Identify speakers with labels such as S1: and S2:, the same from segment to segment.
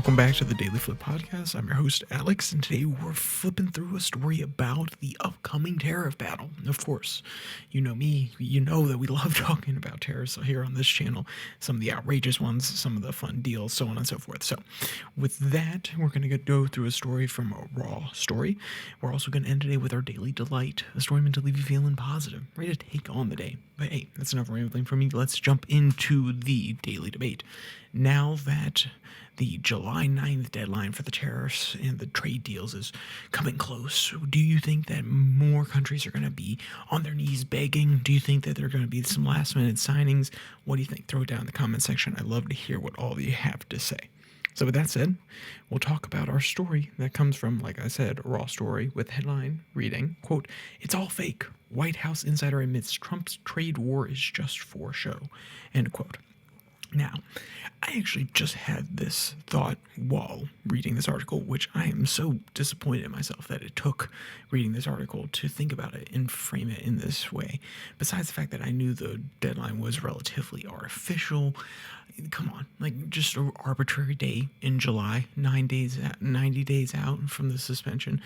S1: Welcome back to the Daily Flip podcast. I'm your host, Alex, and today we're flipping through a story about the upcoming tariff battle. Of course, you know me, you know that we love talking about tariffs here on this channel, some of the outrageous ones, some of the fun deals, so on and so forth. So with that, we're going to go through a story from a raw story. We're also going to end today with our daily delight, a story meant to leave you feeling positive, ready to take on the day. But hey, that's enough rambling from me. Let's jump into the daily debate. Now that the July 9th deadline for the tariffs and the trade deals is coming close, do you think that more countries are going to be on their knees begging? Do you think that there are going to be some last minute signings? What do you think? Throw it down in the comment section. I'd love to hear what all of you have to say. So with that said, we'll talk about our story that comes from, like I said, a raw story with headline reading, quote, "It's all fake. White House insider admits Trump's trade war is just for show," end quote. Now, I actually just had this thought while reading this article, which I am so disappointed in myself that it took reading this article to think about it and frame it in this way. Besides the fact that I knew the deadline was relatively artificial, come on, like just an arbitrary day in July, 90 days out from the suspension.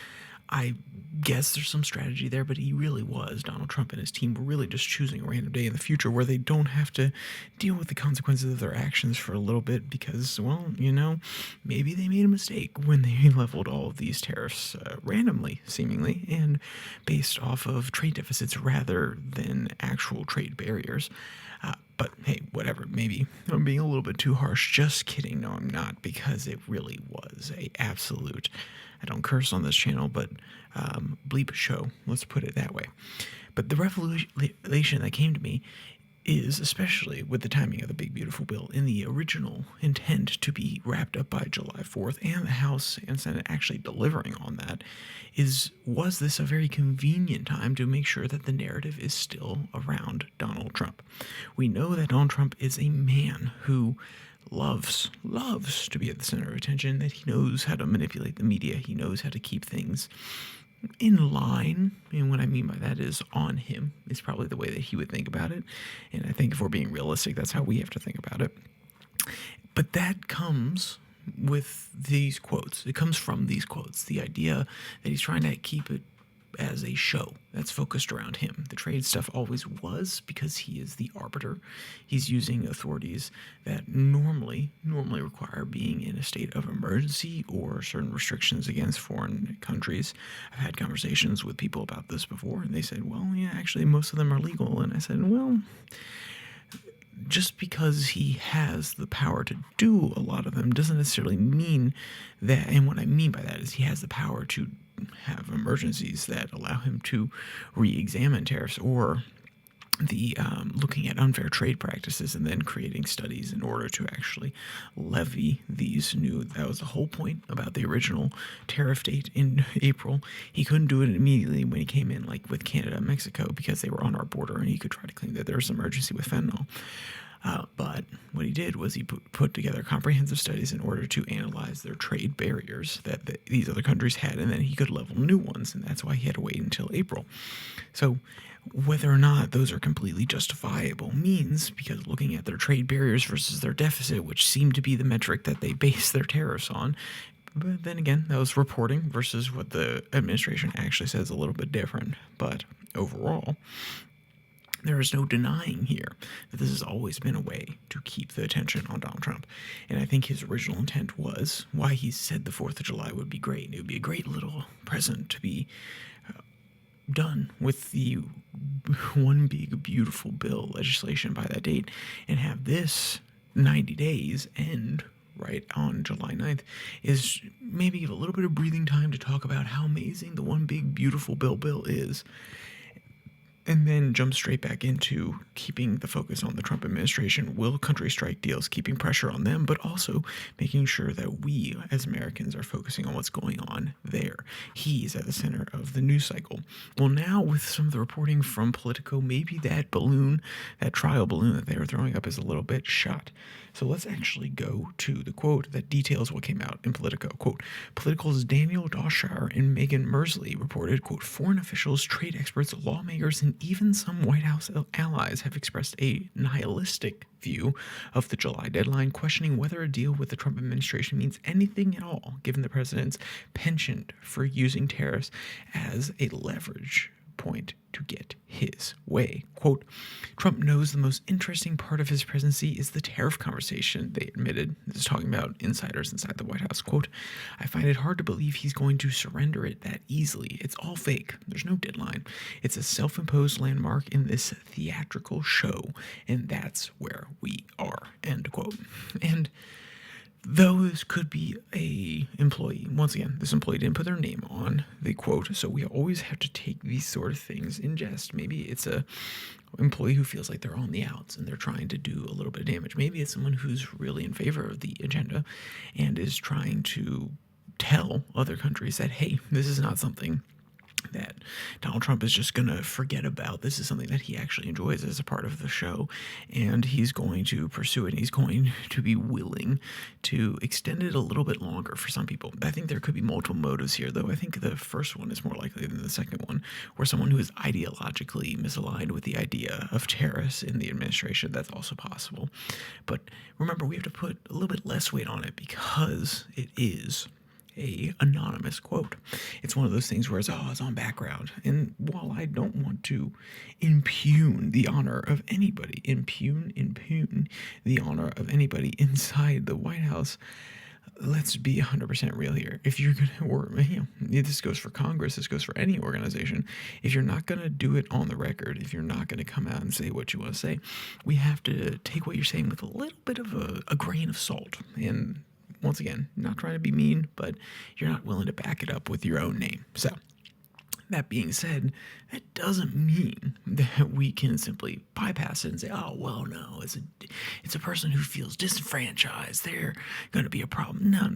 S1: I guess there's some strategy there, but Donald Trump and his team were really just choosing a random day in the future where they don't have to deal with the consequences of their actions for a little bit because, well, maybe they made a mistake when they leveled all of these tariffs randomly, seemingly, and based off of trade deficits rather than actual trade barriers. But hey, whatever, maybe I'm being a little bit too harsh. Just kidding. No, I'm not, because it really was a absolute, I don't curse on this channel, but bleep show, let's put it that way. But the revelation that came to me is, especially with the timing of the big beautiful bill in the original intent to be wrapped up by July 4th and the House and Senate actually delivering on that, was this a very convenient time to make sure that the narrative is still around Donald Trump? We know that Donald Trump is a man who loves to be at the center of attention, that he knows how to manipulate the media, he knows how to keep things in line, and what I mean by that is on him is probably the way that he would think about it, and I think if we're being realistic, that's how we have to think about it. But that comes with these quotes. It comes from these quotes, the idea that he's trying to keep it as a show that's focused around him. The trade stuff always was because he is the arbiter. He's using authorities that normally require being in a state of emergency or certain restrictions against foreign countries. I've had conversations with people about this before, and they said, well, yeah, actually most of them are legal. And I said, well, just because he has the power to do a lot of them doesn't necessarily mean that, and what I mean by that is he has the power to have emergencies that allow him to re-examine tariffs or the looking at unfair trade practices and then creating studies in order to actually levy these new. That was the whole point about the original tariff date in April. He couldn't do it immediately when he came in, like with Canada and Mexico, because they were on our border, and he could try to claim that there was an emergency with fentanyl. But what he did was he put together comprehensive studies in order to analyze their trade barriers that these other countries had, and then he could level new ones, and that's why he had to wait until April. So whether or not those are completely justifiable means, because looking at their trade barriers versus their deficit, which seemed to be the metric that they base their tariffs on, but then again, that was reporting versus what the administration actually says, a little bit different. But overall, there is no denying here that this has always been a way to keep the attention on Donald Trump. And I think his original intent was why he said the 4th of July would be great. And it would be a great little present to be done with the one big beautiful bill legislation by that date, and have this 90 days end right on July 9th is maybe a little bit of breathing time to talk about how amazing the one big beautiful bill is, and then jump straight back into keeping the focus on the Trump administration. Will countries strike deals, keeping pressure on them, but also making sure that we as Americans are focusing on what's going on there. He's at the center of the news cycle. Well, now with some of the reporting from Politico, maybe that balloon, that trial balloon that they were throwing up, is a little bit shot. So let's actually go to the quote that details what came out in Politico. Quote, Political's Daniel Doshire and Megan Mersley reported, quote, foreign officials, trade experts, lawmakers, and and even some White House allies have expressed a nihilistic view of the July deadline, questioning whether a deal with the Trump administration means anything at all, given the president's penchant for using tariffs as a leverage point to get his way. Quote, Trump knows the most interesting part of his presidency is the tariff conversation, they admitted. This is talking about insiders inside the White House. Quote, I find it hard to believe he's going to surrender it that easily. It's all fake. There's no deadline. It's a self-imposed landmark in this theatrical show, and that's where we are, end quote. And though this could be a employee, once again, this employee didn't put their name on the quote, so we always have to take these sort of things in jest. Maybe it's a employee who feels like they're on the outs and they're trying to do a little bit of damage. Maybe it's someone who's really in favor of the agenda and is trying to tell other countries that, hey, this is not something that Donald Trump is just going to forget about. This is something that he actually enjoys as a part of the show, and he's going to pursue it, and he's going to be willing to extend it a little bit longer for some people. I think there could be multiple motives here, though. I think the first one is more likely than the second one, where someone who is ideologically misaligned with the idea of tariffs in the administration, that's also possible. But remember, we have to put a little bit less weight on it because it is a anonymous quote. It's one of those things where it's on background. And while I don't want to impugn the honor of anybody, impugn the honor of anybody inside the White House, let's be 100% real here. If you're going to, or this goes for Congress, this goes for any organization, if you're not going to do it on the record, if you're not going to come out and say what you want to say, we have to take what you're saying with a little bit of a grain of salt. And once again, not trying to be mean, but you're not willing to back it up with your own name. So, that being said, that doesn't mean that we can simply bypass it and say, oh, well, no, it's a person who feels disenfranchised. They're going to be a problem. No,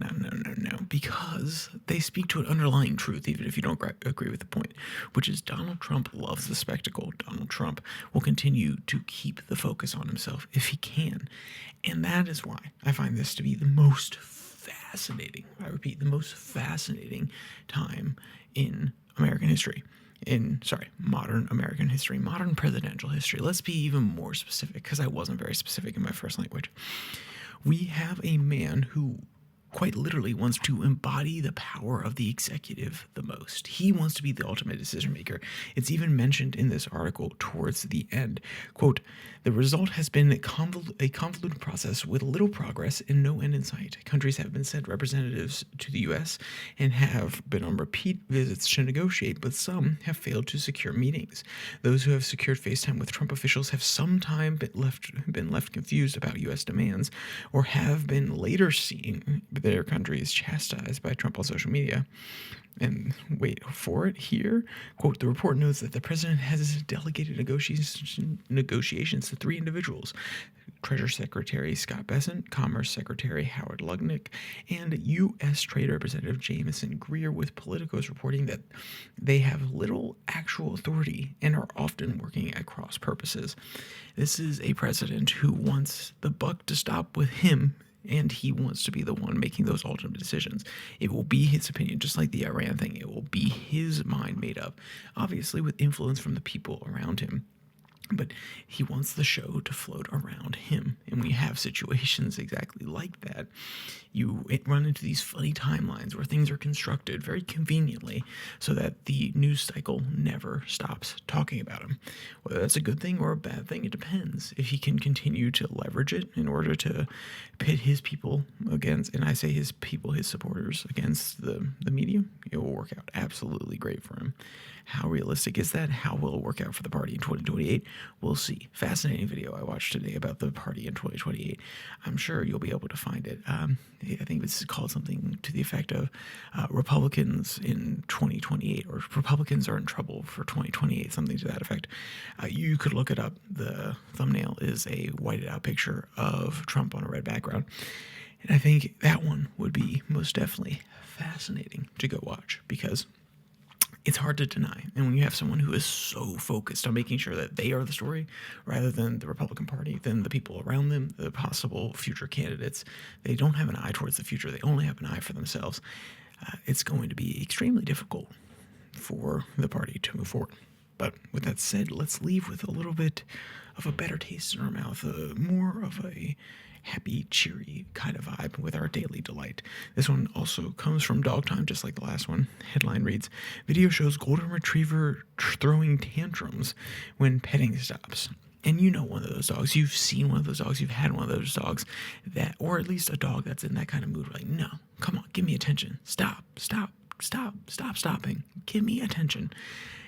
S1: because they speak to an underlying truth, even if you don't agree with the point, which is Donald Trump loves the spectacle. Donald Trump will continue to keep the focus on himself if he can. And that is why I find this to be the most fascinating, I repeat, the most fascinating time in American history. Modern American history, modern presidential history. Let's be even more specific, because I wasn't very specific in my first language. We have a man who quite literally wants to embody the power of the executive the most. He wants to be the ultimate decision maker. It's even mentioned in this article towards the end. Quote, the result has been a convoluted process with little progress and no end in sight. Countries have been sent representatives to the U.S. and have been on repeat visits to negotiate, but some have failed to secure meetings. Those who have secured FaceTime with Trump officials have sometimes been left confused about U.S. demands, or have been later seen their countries chastised by Trump on social media. And wait for it here. Quote, the report notes that the president has delegated negotiations to 3 individuals: Treasury Secretary Scott Bessent, Commerce Secretary Howard Lutnick, and U.S. Trade Representative Jamieson Greer, with Politico's reporting that they have little actual authority and are often working at cross purposes. This is a president who wants the buck to stop with him, and he wants to be the one making those ultimate decisions. It will be his opinion, just like the Iran thing. It will be his mind made up, obviously with influence from the people around him. But he wants the show to float around him. And we have situations exactly like that. You run into these funny timelines where things are constructed very conveniently so that the news cycle never stops talking about him. Whether that's a good thing or a bad thing, it depends. If he can continue to leverage it in order to pit his people against, and I say his people, his supporters, against the media, it will work out absolutely great for him. How realistic is that? How will it work out for the party in 2028? We'll see. Fascinating video I watched today about the party in 2028. I'm sure you'll be able to find it. I think this is called something to the effect of Republicans in 2028, or Republicans are in trouble for 2028, something to that effect. You could look it up. The thumbnail is a whited out picture of Trump on a red background. And I think that one would be most definitely fascinating to go watch, because it's hard to deny. And when you have someone who is so focused on making sure that they are the story rather than the Republican Party, then the people around them, the possible future candidates, they don't have an eye towards the future. They only have an eye for themselves. It's going to be extremely difficult for the party to move forward. But with that said, let's leave with a little bit of a better taste in our mouth, more of a happy, cheery kind of vibe with our daily delight. This one also comes from Dog Time, just like the last one. Headline reads, video shows golden retriever throwing tantrums when petting stops. And you know one of those dogs. You've seen one of those dogs. You've had one of those dogs that, or at least a dog that's in that kind of mood. Like, no, come on, give me attention. Stopping. Give me attention.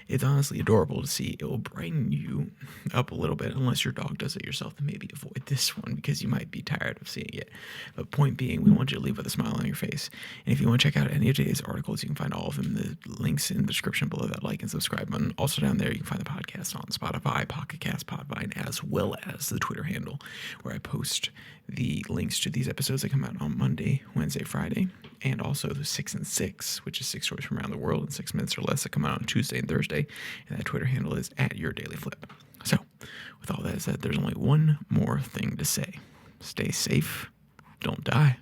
S1: It's honestly adorable to see. It will brighten you up a little bit, unless your dog does it yourself, then maybe avoid this one because you might be tired of seeing it. But point being, we want you to leave with a smile on your face. And if you want to check out any of today's articles, you can find all of them in the links in the description below that like and subscribe button. Also down there, you can find the podcast on Spotify, Pocket Cast, Podvine, as well as the Twitter handle, where I post the links to these episodes that come out on Monday, Wednesday, Friday, and also the 6 and 6, which is 6 stories from around the world in 6 minutes or less that come out on Tuesday and Thursday. And that Twitter handle is @YourDailyFlip. So, with all that said, there's only one more thing to say. Stay safe. Don't die.